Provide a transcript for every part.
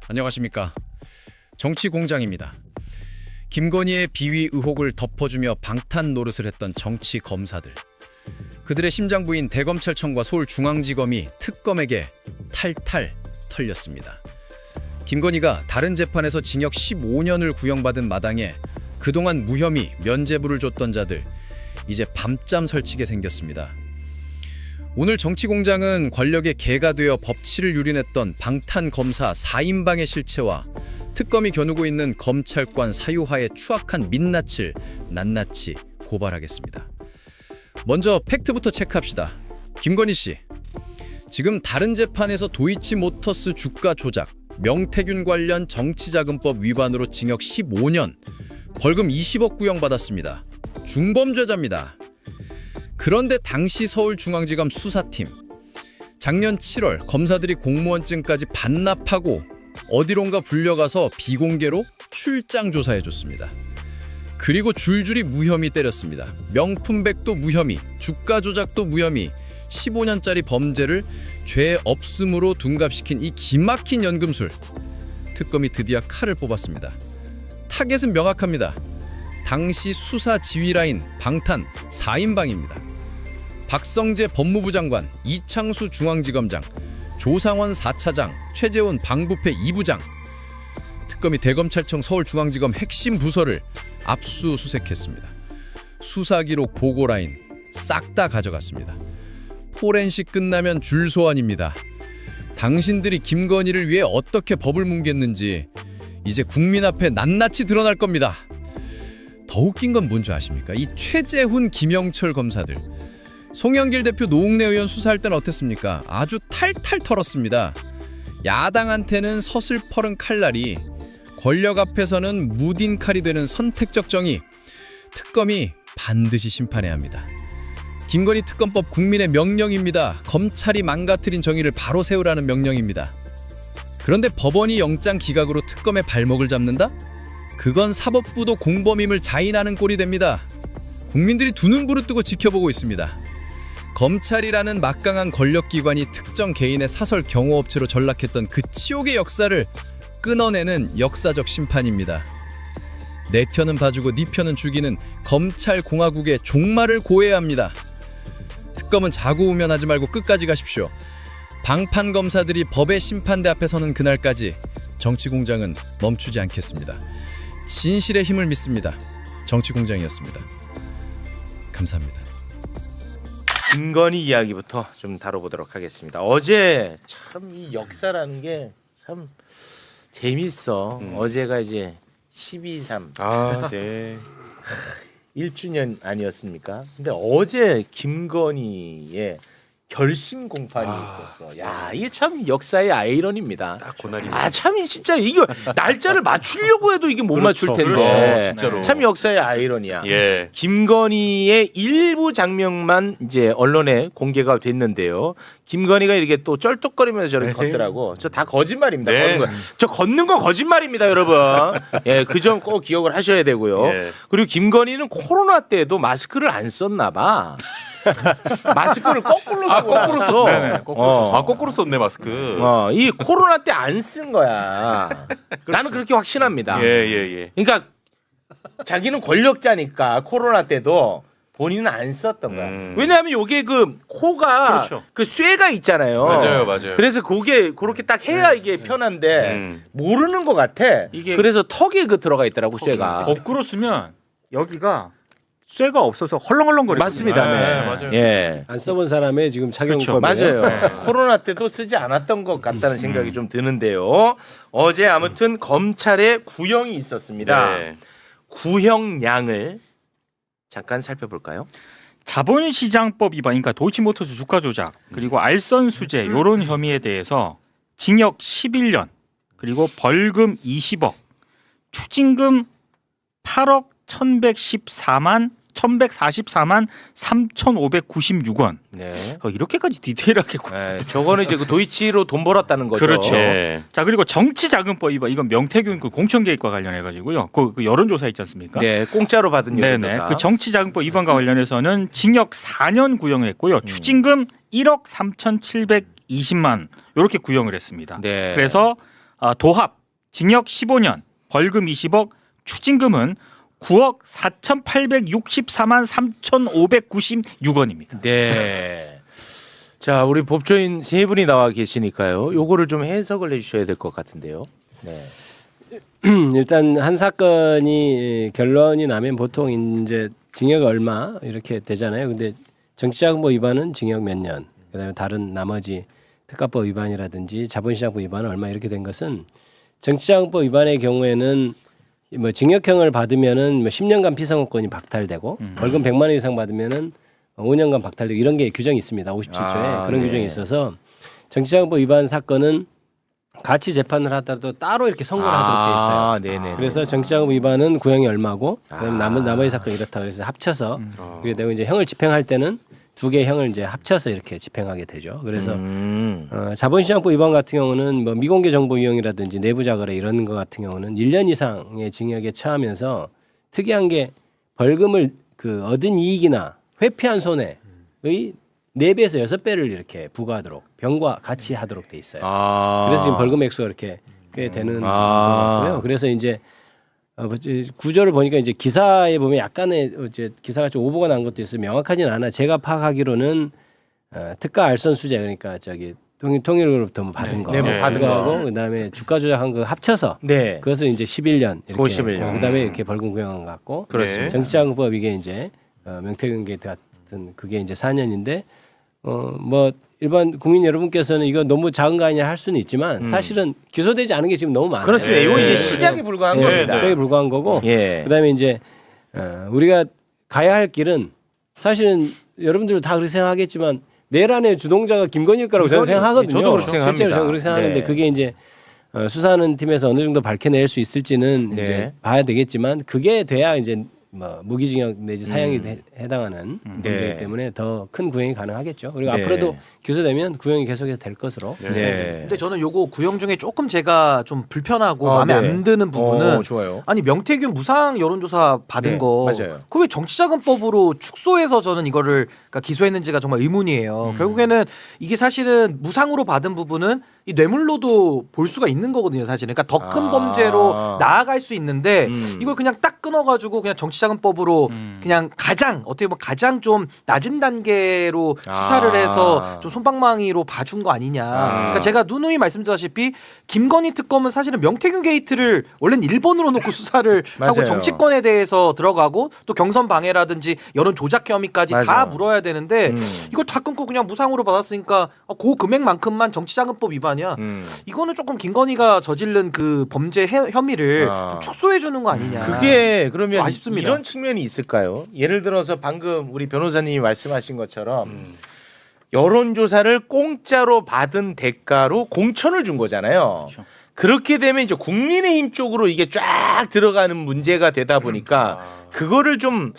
안녕하십니까. 정치공장입니다. 김건희의 비위 의혹을 덮어주며 방탄 노릇을 했던 정치 검사들. 그들의 심장부인 대검찰청과 서울중앙지검이 특검에게 탈탈 털렸습니다. 김건희가 다른 재판에서 징역 15년을 구형받은 마당에 그동안 무혐의 면죄부를 줬던 자들, 이제 밤잠 설치게 생겼습니다. 오늘 정치공장은 권력의 개가 되어 법치를 유린했던 방탄검사 4인방의 실체와 특검이 겨누고 있는 검찰관 사유화의 추악한 민낯을 낱낱이 고발하겠습니다. 먼저 팩트부터 체크합시다. 김건희 씨, 지금 다른 재판에서 도이치모터스 주가 조작, 명태균 관련 정치자금법 위반으로 징역 15년, 벌금 20억 구형받았습니다. 중범죄자입니다. 그런데 당시 서울중앙지검 수사팀, 작년 7월 검사들이 공무원증까지 반납하고 어디론가 불려가서 비공개로 출장 조사해줬습니다. 그리고 줄줄이 무혐의 때렸습니다. 명품백도 무혐의, 주가 조작도 무혐의, 15년짜리 범죄를 죄 없음으로 둔갑시킨 이 기막힌 연금술. 특검이 드디어 칼을 뽑았습니다. 타겟은 명확합니다. 당시 수사 지휘라인 방탄 4인방입니다. 박성재 법무부 장관, 이창수 중앙지검장, 조상원 4차장, 최재훈 방부패 2부장. 특검이 대검찰청 서울중앙지검 핵심 부서를 압수수색했습니다. 수사기록 보고라인 싹 다 가져갔습니다. 포렌식 끝나면 줄소환입니다. 당신들이 김건희를 위해 어떻게 법을 뭉갰는지 이제 국민 앞에 낱낱이 드러날 겁니다. 더 웃긴 건 뭔지 아십니까? 이 최재훈, 김영철 검사들, 송영길 대표, 노웅래 의원 수사할 때는 어땠습니까? 아주 탈탈 털었습니다. 야당한테는 서슬퍼른 칼날이, 권력 앞에서는 무딘 칼이 되는 선택적 정의. 특검이 반드시 심판해야 합니다. 김건희 특검법 국민의 명령입니다. 검찰이 망가뜨린 정의를 바로 세우라는 명령입니다. 그런데 법원이 영장 기각으로 특검의 발목을 잡는다? 그건 사법부도 공범임을 자인하는 꼴이 됩니다. 국민들이 두 눈 부릅뜨고 지켜보고 있습니다. 검찰이라는 막강한 권력기관이 특정 개인의 사설 경호업체로 전락했던 그 치욕의 역사를 끊어내는 역사적 심판입니다. 내 편은 봐주고 네 편은 죽이는 검찰공화국의 종말을 고해야 합니다. 특검은 자고우면하지 말고 끝까지 가십시오. 방판검사들이 법의 심판대 앞에 서는 그날까지 정치공장은 멈추지 않겠습니다. 진실의 힘을 믿습니다. 정치공장이었습니다. 감사합니다. 김건희 이야기부터 좀 다뤄보도록 하겠습니다. 어제 참 이 역사라는 게 참 재밌어. 어제가 이제 12.3 아, 네. 1주년 아니었습니까? 근데 어제 김건희의 결심 공판이 있었어. 야, 이게 참 역사의 아이러니입니다. 딱 그날이. 아, 참 진짜 이거 날짜를 맞추려고 해도 이게 못 맞출 텐데. 그렇죠, 진짜로. 참 역사의 아이러니야. 예. 김건희의 일부 장면만 이제 언론에 공개가 됐는데요. 김건희가 이렇게 또 쩔뚝거리면서 저렇게 걷더라고. 저 다 거짓말입니다. 네. 걷는 거. 저 걷는 거 거짓말입니다, 여러분. 예, 그 점 꼭 기억을 하셔야 되고요. 예. 그리고 김건희는 코로나 때도 마스크를 안 썼나 봐. 마스크를 거꾸로 쓰고 거꾸로 나서. 네네, 거꾸로 썼네 마스크. 이 코로나 때 안 쓴 거야. 나는 그렇게 확신합니다. 예. 그러니까 자기는 권력자니까 코로나 때도 본인은 안 썼던 거야. 왜냐하면 이게 그 코가 그렇죠. 그 쇠가 있잖아요. 맞아요. 그래서 그게 그렇게 딱 해야 이게 편한데 모르는 것 같아. 이게 그래서 턱에 그 들어가 있더라고 쇠가. 거꾸로 쓰면 여기가 쇠가 없어서 헐렁헐렁거리죠. 맞습니다. 네. 맞아요. 예. 안 써본 사람의 지금 착용법이에요. 맞아요. 네. 코로나 때도 쓰지 않았던 것 같다는 생각이 좀 드는데요. 어제 아무튼 검찰의 구형이 있었습니다. 네. 구형량을 잠깐 살펴볼까요? 자본시장법 위반, 그러니까 도이치모터스 주가 조작 그리고 알선 수재 이런 혐의에 대해서 징역 11년 그리고 벌금 20억, 추징금 8억 1144만 3,596원. 네. 이렇게까지 디테일하게. 저거는 이제 그 도이치로 돈 벌었다는 거죠. 그렇죠. 예. 자, 그리고 정치자금법 위반, 이건 명태균 그 공천개입과 관련해 가지고요. 그 여론조사 있지 않습니까? 네, 공짜로 받은 네네. 여론조사. 그 정치자금법 위반과 관련해서는 징역 4년 구형을 했고요. 추징금 1억 3,720만 이렇게 구형을 했습니다. 네. 그래서 도합 징역 15년, 벌금 20억, 추징금은 9억 4,864만 3,596원입니다. 네. 자, 우리 법조인 세 분이 나와 계시니까요. 요거를 좀 해석을 해주셔야 될 것 같은데요. 네. 일단 한 사건이 결론이 나면 보통 이제 징역 얼마 이렇게 되잖아요. 근데 정치자금법 위반은 징역 몇 년, 그다음에 다른 나머지 특가법 위반이라든지 자본시장법 위반은 얼마 이렇게 된 것은 정치자금법 위반의 경우에는 뭐 징역형을 받으면은 뭐 10년간 피선거권이 박탈되고 벌금 100만 원 이상 받으면은 5년간 박탈되고 이런 게 규정이 있습니다. 57조에 그런 네. 규정이 있어서 정치자금법 위반 사건은 같이 재판을 하더라도 따로 이렇게 선고를 하도록 돼 있어요. 네네. 그래서 정치자금 위반은 구형이 얼마고 그다음에 나머지 사건 이렇다 그래서 합쳐서 그게 되고 이제 형을 집행할 때는 두 개의 형을 이제 합쳐서 이렇게 집행하게 되죠. 그래서 자본시장법 위반 같은 경우는 뭐 미공개 정보 유용이라든지 내부자 거래 이런 거 같은 경우는 1년 이상의 징역에 처하면서 특이한 게 벌금을 그 얻은 이익이나 회피한 손해의 4배에서 6배를 이렇게 부과하도록 병과 같이 하도록 돼 있어요. 그래서 지금 벌금 액수가 이렇게 꽤 되는 거고요. 그래서 이제 구조를 보니까 이제 기사에 보면 약간의 이제 기사가 좀 오보가 난 것도 있어요. 명확하진 않아. 제가 파악하기로는 특가 알선 수재 그러니까 저기 통일로부터 뭐 받은 거, 네, 뭐 받은 그거하고 그다음에 주가 조작한 거 합쳐서 네. 그것을 이제 11년 이렇게 11년. 그다음에 이렇게 벌금 구형한 것 같고 그렇습니다. 정치자금법 이게 이제 명태균 게이트 같은 그게 이제 4년인데 뭐 일반 국민 여러분께서는 이거 너무 작은 거 아니냐 할 수는 있지만 사실은 기소되지 않은 게 지금 너무 많아요. 그렇습니다. 이거 이제 네. 시작에 불과한 네, 겁니다. 시작에 불과한 거고 예. 그다음에 이제 우리가 가야 할 길은 사실은 여러분들도 다 그렇게 생각하겠지만 내란의 주동자가 김건희일 거라고 저는 생각하거든요. 저도 그렇게 생각합니다. 실제로 저는 그렇게 생각하는데 네. 그게 이제 수사하는 팀에서 어느 정도 밝혀낼 수 있을지는 네. 이제 봐야 되겠지만 그게 돼야 이제 뭐 무기징역 내지 사형이 해당하는 범죄이기 네. 때문에 더 큰 구형이 가능하겠죠. 그리고 네. 앞으로도 기소되면 구형이 계속해서 될 것으로 네. 근데 저는 요거 구형 중에 조금 제가 좀 불편하고 마음에 네. 안 드는 부분은 좋아요. 아니 명태균 무상 여론조사 받은 네, 거 맞아요. 그거 왜 정치자금법으로 축소해서 저는 이거를 그러니까 기소했는지가 정말 의문이에요. 결국에는 이게 사실은 무상으로 받은 부분은 이 뇌물로도 볼 수가 있는 거거든요, 사실은. 그러니까 더 큰 범죄로 나아갈 수 있는데 이걸 그냥 딱 끊어가지고 그냥 정치자금법으로 그냥 가장 어떻게 보면 가장 좀 낮은 단계로 수사를 해서 좀 솜방망이로 봐준 거 아니냐. 그러니까 제가 누누이 말씀드렸다시피 김건희 특검은 사실은 명태균 게이트를 원래는 1번으로 놓고 수사를 하고 맞아요. 정치권에 대해서 들어가고 또 경선 방해라든지 여론 조작 혐의까지 다 맞아. 물어야 되는데 이걸 다 끊고 그냥 무상으로 받았으니까 그 금액만큼만 정치자금법 위반이야. 이거는 조금 김건희가 저지른 그 범죄 혐의를 좀 축소해 주는 거 아니냐. 그게 그러면 좀 아쉽습니다. 이런 측면이 있을까요? 예를 들어서 방금 우리 변호사님이 말씀하신 것처럼 여론조사를 공짜로 받은 대가로 공천을 준 거잖아요. 그렇죠. 그렇게 되면 이제 국민의힘 쪽으로 이게 쫙 들어가는 문제가 되다 보니까 그거를 좀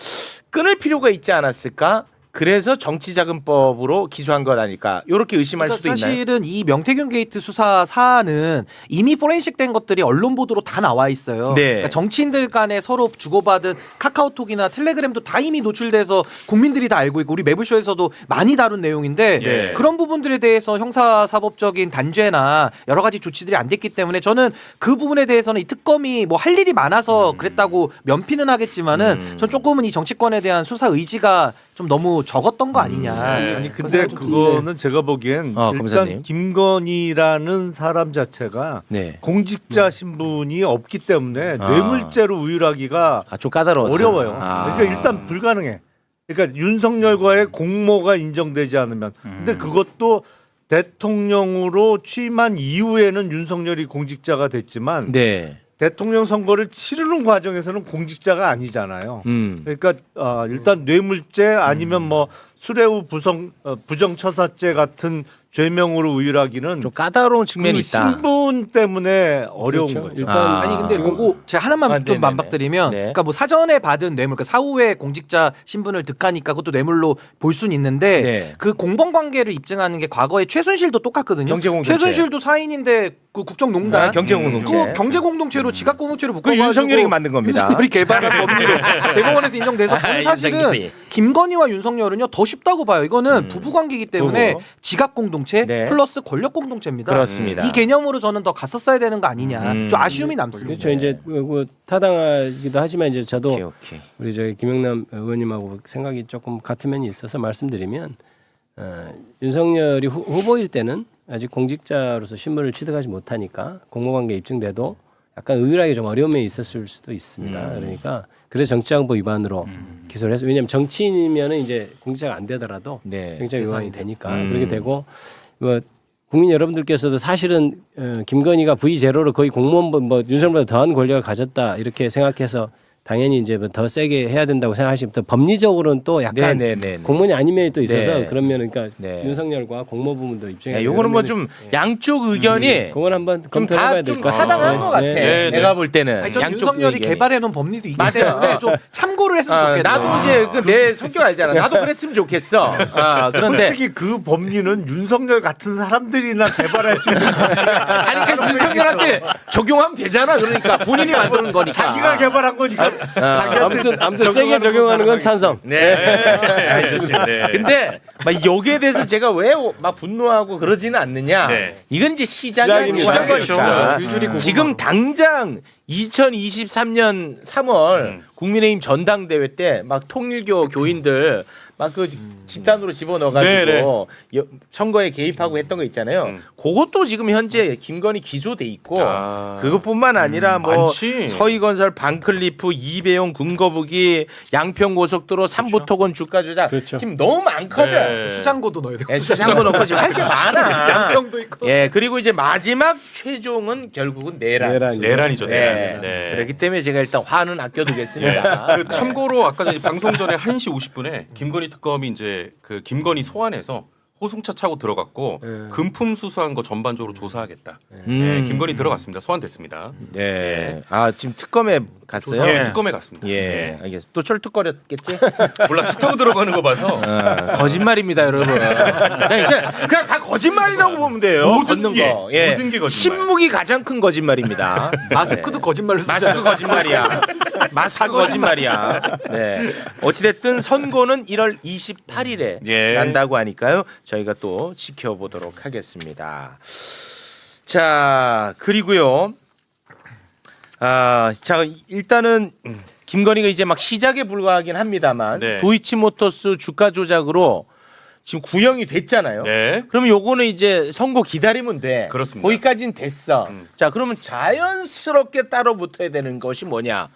끊을 필요가 있지 않았을까? 그래서 정치자금법으로 기소한 것 아닐까 이렇게 의심할 그러니까 수도 있나요? 사실은 이 명태균 게이트 수사 사안은 이미 포렌식된 것들이 언론 보도로 다 나와 있어요. 네. 그러니까 정치인들 간에 서로 주고받은 카카오톡이나 텔레그램도 다 이미 노출돼서 국민들이 다 알고 있고 우리 매불쇼에서도 많이 다룬 내용인데 네. 그런 부분들에 대해서 형사사법적인 단죄나 여러 가지 조치들이 안 됐기 때문에 저는 그 부분에 대해서는 이 특검이 뭐 할 일이 많아서 그랬다고 면피는 하겠지만은 전 조금은 이 정치권에 대한 수사 의지가 좀 너무 적었던 거 아니냐. 아니 근데 그거는 제가 보기엔 일단 검사님. 김건희라는 사람 자체가 네. 공직자 신분이 없기 때문에 뇌물죄로 우율하기가 좀 까다로웠어요. 어려워요. 그러니까 일단 불가능해. 그러니까 윤석열과의 공모가 인정되지 않으면. 근데 그것도 대통령으로 취임한 이후에는 윤석열이 공직자가 됐지만 네. 대통령 선거를 치르는 과정에서는 공직자가 아니잖아요. 그러니까 일단 뇌물죄 아니면 뭐 수뢰후 부정처사죄 같은 죄명으로 우율하기는 좀 까다로운 측면이 그 있다. 신분 때문에 어려운 그렇죠. 거죠. 일단 아니 근데 그거 제가 하나만 좀 네네네. 반박드리면 네. 그러니까 뭐 사전에 받은 뇌물 그러니까 사후에 공직자 신분을 득하니까 그것도 뇌물로 볼 수는 있는데 네. 그 공범 관계를 입증하는 게 과거에 최순실도 똑같거든요. 경제공동체. 최순실도 사인인데 그 국정농단 경제공동체. 그 경제공동체로 지각공동체로 묶어가지고 윤석열이 만든 겁니다. 윤석열이 개발한 법리로 대법원에서 인정돼서 저는 사실은 윤석열이. 김건희와 윤석열은요 더 쉽다고 봐요. 이거는 부부관계이기 때문에 부부. 지각공동체 공동체 네. 플러스 권력 공동체입니다. 그렇습니다. 이 개념으로 저는 더 갔었어야 되는 거 아니냐. 좀 아쉬움이 남습니다. 그렇죠. 이제 뭐 타당하기도 하지만 이제 저도 오케이. 우리 저기 김영남 의원님하고 생각이 조금 같은 면이 있어서 말씀드리면 윤석열이 후보일 때는 아직 공직자로서 신분을 취득하지 못하니까 공모관계 입증돼도 약간 의결하기 좀 어려운 면이 있었을 수도 있습니다. 그러니까 그래서 정치자금법 위반으로 기소를 해서 왜냐하면 정치인이면은 이제 공직자가 안 되더라도 네. 정치자금 위반이 되니까 그렇게 되고 뭐 국민 여러분들께서도 사실은 김건희가 V0로 거의 공무원 뭐 윤석열보다 더한 권력을 가졌다 이렇게 생각해서 당연히 이제 더 세게 해야 된다고 생각하시면 또 법리적으로는 또 약간 네네네. 공무원이 아닌 면이 또 있어서 네. 그런 면은 그러니까 네. 윤석열과 공모 부분도 입증해. 요거는 뭐 좀 양쪽 의견이 그건 한번 좀 검토해봐야 다 될 좀 것 같아요. 타당한 것 같아. 네. 내가 볼 때는 아니, 전 양쪽 윤석열이 의견이. 개발해놓은 법리도 있기 맞아요. 때문에 좀 참고를 했으면 좋겠다. 나도 이제 그 내 성격 알잖아. 나도 그랬으면 좋겠어. 그런데 솔직히 그 법리는 윤석열 같은 사람들이나 개발할 수 있는 아니 그러니까 윤석열한테 적용하면 되잖아. 그러니까 본인이 만드는 거니까. 자기가 개발한 거니까 아무튼 세게 적용하는 건 찬성. 네. 알겠습니다. 근데 막 여기에 대해서 제가 왜 막 분노하고 그러지는 않느냐. 네. 이건 이제 시작이 아니고 시작이죠. 줄줄이 지금 당장 2023년 3월 국민의힘 전당대회 때 막 통일교 교인들 막 그 집단으로 집어넣어가지고 선거에 개입하고 했던 거 있잖아요. 그것도 지금 현재 김건희 기소돼 있고 그것뿐만 아니라 뭐 많지. 서희건설, 방클리프, 이배용, 군거북이, 양평고속도로, 삼부토건 주가 조작 그렇죠. 지금 너무 많거든. 네. 수장고도 넣어야 되고. 수장고 넣고 지금 할 게 많아. 양평도 있고. 예, 그리고 이제 마지막 최종은 결국은 내란. 내란이죠. 네. 내란. 네. 그렇기 때문에 제가 일단 화는 아껴두겠습니다. 그 참고로 아까 전에 방송 전에 1시 50분에 김건희 특검이 이제 그 김건희 소환해서 호송차 차고 들어갔고 금품 수수한 거 전반적으로 조사하겠다. 네, 김건희 들어갔습니다. 소환됐습니다. 네. 아 지금 특검에 갔어요? 네, 특검에 갔습니다. 예, 네. 알겠습니다. 또 철특거렸겠지? 몰라 차 타고 들어가는 거 봐서 거짓말입니다, 여러분. 그냥 다 거짓말이라고 보면 돼요. 모든 걷는 게, 거. 예. 모든 게 거짓말. 침묵이 가장 큰 거짓말입니다. 마스크도 거짓말로 쓰잖아요. 마스크 거짓말이야. 마스크 거짓말이야. 네. 어찌됐든 선고는 1월 28일에 예. 난다고 하니까요. 저희가 또 지켜보도록 하겠습니다. 자, 그리고요. 자 일단은 김건희가 이제 막 시작에 불과하긴 합니다만 네. 도이치모터스 주가 조작으로 지금 구형이 됐잖아요. 네. 그러면 요거는 이제 선고 기다리면 돼. 그렇습니다. 거기까지는 됐어. 자, 그러면 자연스럽게 따로 붙어야 되는 것이 뭐냐?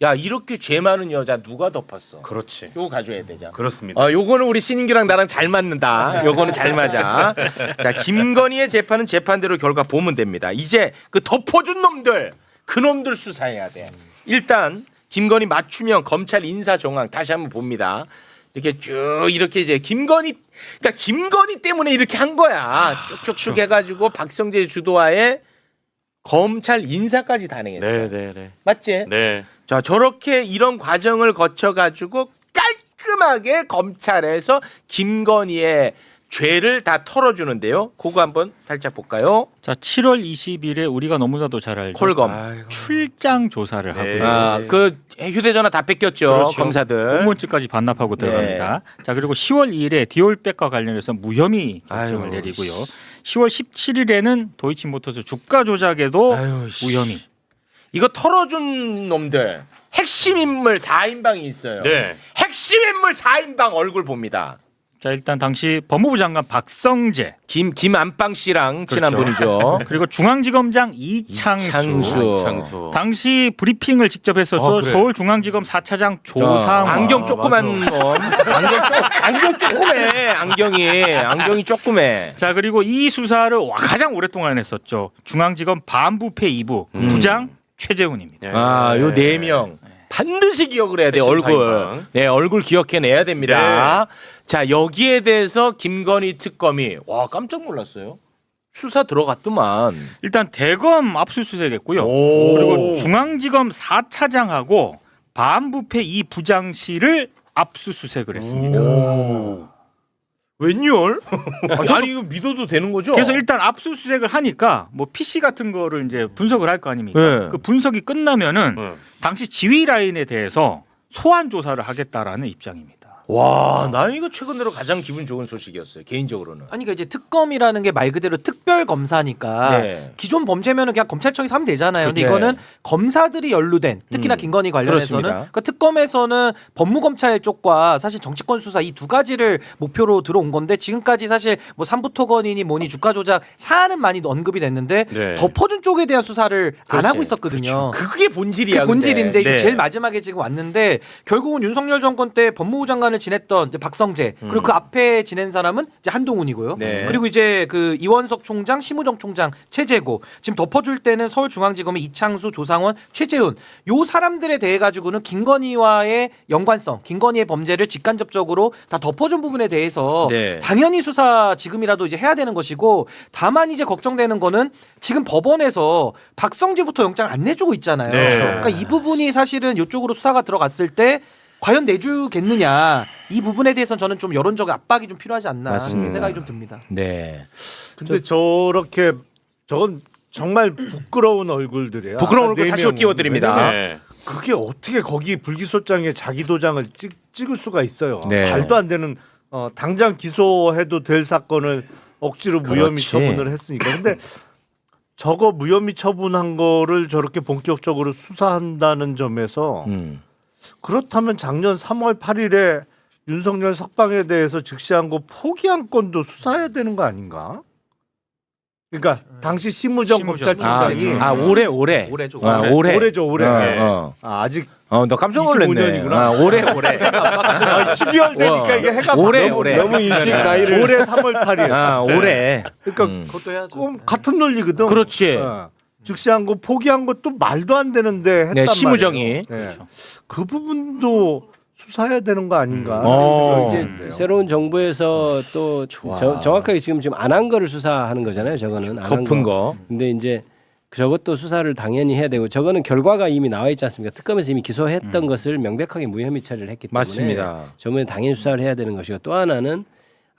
야, 이렇게 죄 많은 여자 누가 덮었어? 그렇지. 요거 가져야 되잖아. 그렇습니다. 요거는 우리 신인규랑 나랑 잘 맞는다. 요거는 잘 맞아. 자, 김건희의 재판은 재판대로 결과 보면 됩니다. 이제 그 덮어준 놈들, 그 놈들 수사해야 돼. 일단 김건희 맞춤형 검찰 인사 정황 다시 한번 봅니다. 이렇게 쭉 이렇게 이제 그러니까 김건희 때문에 이렇게 한 거야. 쭉쭉쭉 해가지고 박성재 주도하에 검찰 인사까지 단행했어. 네. 맞지? 네. 자, 저렇게 이런 과정을 거쳐가지고 깔끔하게 검찰에서 김건희의 죄를 다 털어주는데요. 그거 한번 살짝 볼까요? 자, 7월 20일에 우리가 너무나도 잘 알죠. 콜검. 출장 조사를 네. 하고요. 그 휴대전화 다 뺏겼죠. 그렇죠. 검사들. 공무원증까지 반납하고 들어갑니다. 자, 그리고 10월 2일에 디올백과 관련해서 무혐의 결정을 아유, 내리고요. 10월 17일에는 도이치모터스 주가 조작에도 아유, 씨. 무혐의. 이거 털어준 놈들 핵심 인물 4인방이 있어요. 네. 핵심 인물 4인방 얼굴 봅니다. 자, 일단 당시 법무부 장관 박성재, 김안빵 씨랑 친한 그렇죠. 분이죠. 그리고 중앙지검장 이창수. 이창수. 당시 브리핑을 직접 했어서 그래. 서울중앙지검 4차장 조상원. 안경 조그만 놈. 안경 조그매. 안경이 조그매. 자, 그리고 이 수사를 가장 오랫동안 했었죠. 중앙지검 반부패 2부 부장 최재훈입니다. 요 4명 반드시 기억을 해야 돼. 핵심 얼굴. 사인방. 네, 얼굴 기억해내야 됩니다. 자, 여기에 대해서 김건희 특검이 와 깜짝 놀랐어요. 수사 들어갔더만. 일단 대검 압수수색했고요. 오. 그리고 중앙지검 4차장하고 반부패 2 부장실을 압수수색을 했습니다. 웬열? 아니 이거 믿어도 되는 거죠? 그래서 일단 압수수색을 하니까 뭐 PC 같은 거를 이제 분석을 할 거 아닙니까? 네. 그 분석이 끝나면은 당시 지휘 라인에 대해서 소환 조사를 하겠다라는 입장입니다. 와, 난 이거 최근 들어 가장 기분 좋은 소식이었어요. 개인적으로는. 아니 그러니까 이제 특검이라는 게 말 그대로 특별 검사니까 네. 기존 범죄면은 그냥 검찰청에서 하면 되잖아요. 근데 그렇죠. 이거는 검사들이 연루된 특히나 김건희 관련해서는 그렇습니다. 그 특검에서는 법무검찰 쪽과 사실 정치권 수사 이 두 가지를 목표로 들어온 건데 지금까지 사실 뭐 삼부토건이니 뭐니 주가 조작 사안은 많이 언급이 됐는데 네. 덮어준 쪽에 대한 수사를 안 그렇지. 하고 있었거든요. 그게 본질이야. 그 본질인데 근데. 이제 네. 제일 마지막에 지금 왔는데 결국은 윤석열 정권 때 법무부 장관을 지냈던 이제 박성재 그리고 그 앞에 지낸 사람은 이제 한동훈이고요. 네. 그리고 이제 그 이원석 총장, 심우정 총장, 최재고 지금 덮어줄 때는 서울중앙지검의 이창수, 조상원, 최재훈 요 사람들에 대해 가지고는 김건희와의 연관성, 김건희의 범죄를 직간접적으로 다 덮어준 부분에 대해서 네. 당연히 수사 지금이라도 이제 해야 되는 것이고 다만 이제 걱정되는 거는 지금 법원에서 박성재부터 영장을 안 내주고 있잖아요. 네. 그러니까 이 부분이 사실은 이쪽으로 수사가 들어갔을 때 과연 내주겠느냐 이 부분에 대해서는 저는 좀 여론적 압박이 좀 필요하지 않나 맞습니다. 생각이 좀 듭니다. 네. 근데 저렇게 저건 정말 부끄러운 얼굴들이에요. 부끄러운 아까 얼굴 네 다시 명은. 띄워드립니다. 왜냐면 네. 그게 어떻게 거기 불기소장에 자기 도장을 찍을 수가 있어요. 네. 말도 안 되는 당장 기소해도 될 사건을 억지로 무혐의 그렇지. 처분을 했으니까. 근데 저거 무혐의 처분한 거를 저렇게 본격적으로 수사한다는 점에서 그렇다면 작년 3월 8일에 윤석열 석방에 대해서 즉시한 거 포기한 건도 수사해야 되는 거 아닌가? 그러니까 당시 심우정 검찰총장이 올해. 올해죠. 올해. 올해죠, 올해. 아직 너 깜짝 놀랐네. 25년이구나. 올해. 12월 되니까 이게 해가 올해. 너무 일찍 나이를 올해 3월 8일. 올해. 그러니까 그것도 해야죠. 같은 논리거든. 그렇지. 즉시한 거 포기한 것도 말도 안 되는데 했단 네, 심우정이. 말이에요. 네. 그 부분도 수사해야 되는 거 아닌가? 이제 새로운 정부에서 또 정확하게 지금 안 한 거를 수사하는 거잖아요. 저거는 안 한 덮은 거. 근데 이제 저것도 수사를 당연히 해야 되고 저거는 결과가 이미 나와 있지 않습니까? 특검에서 이미 기소했던 것을 명백하게 무혐의 처리를 했기 때문에 맞습니다. 저번에 당연히 수사를 해야 되는 것이고 또 하나는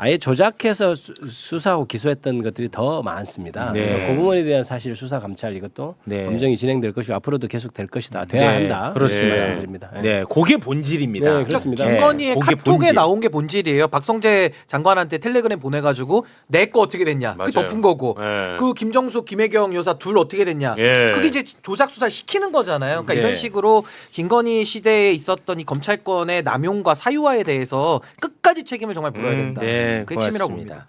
아예 조작해서 수사하고 기소했던 것들이 더 많습니다. 네. 그러니까 그 부분에 대한 사실 수사 감찰 이것도 네. 검증이 진행될 것이고 앞으로도 계속 될 것이다. 돼야 네. 한다. 그렇습니다. 말씀드립니다. 네, 그게 본질입니다. 네, 그렇습니다. 김건희의 그게 카톡에 본질. 나온 게 본질이에요. 박성재 장관한테 텔레그램 보내가지고 내 거 어떻게 됐냐. 그 맞아요. 덮은 거고. 네. 그 김정숙, 김혜경 여사 둘 어떻게 됐냐. 예. 그게 이제 조작 수사 시키는 거잖아요. 그러니까 네. 이런 식으로 김건희 시대에 있었던 이 검찰권의 남용과 사유화에 대해서 끝까지 책임을 정말 물어야 된다. 네, 그게 핵심이라고 고맙습니다. 봅니다.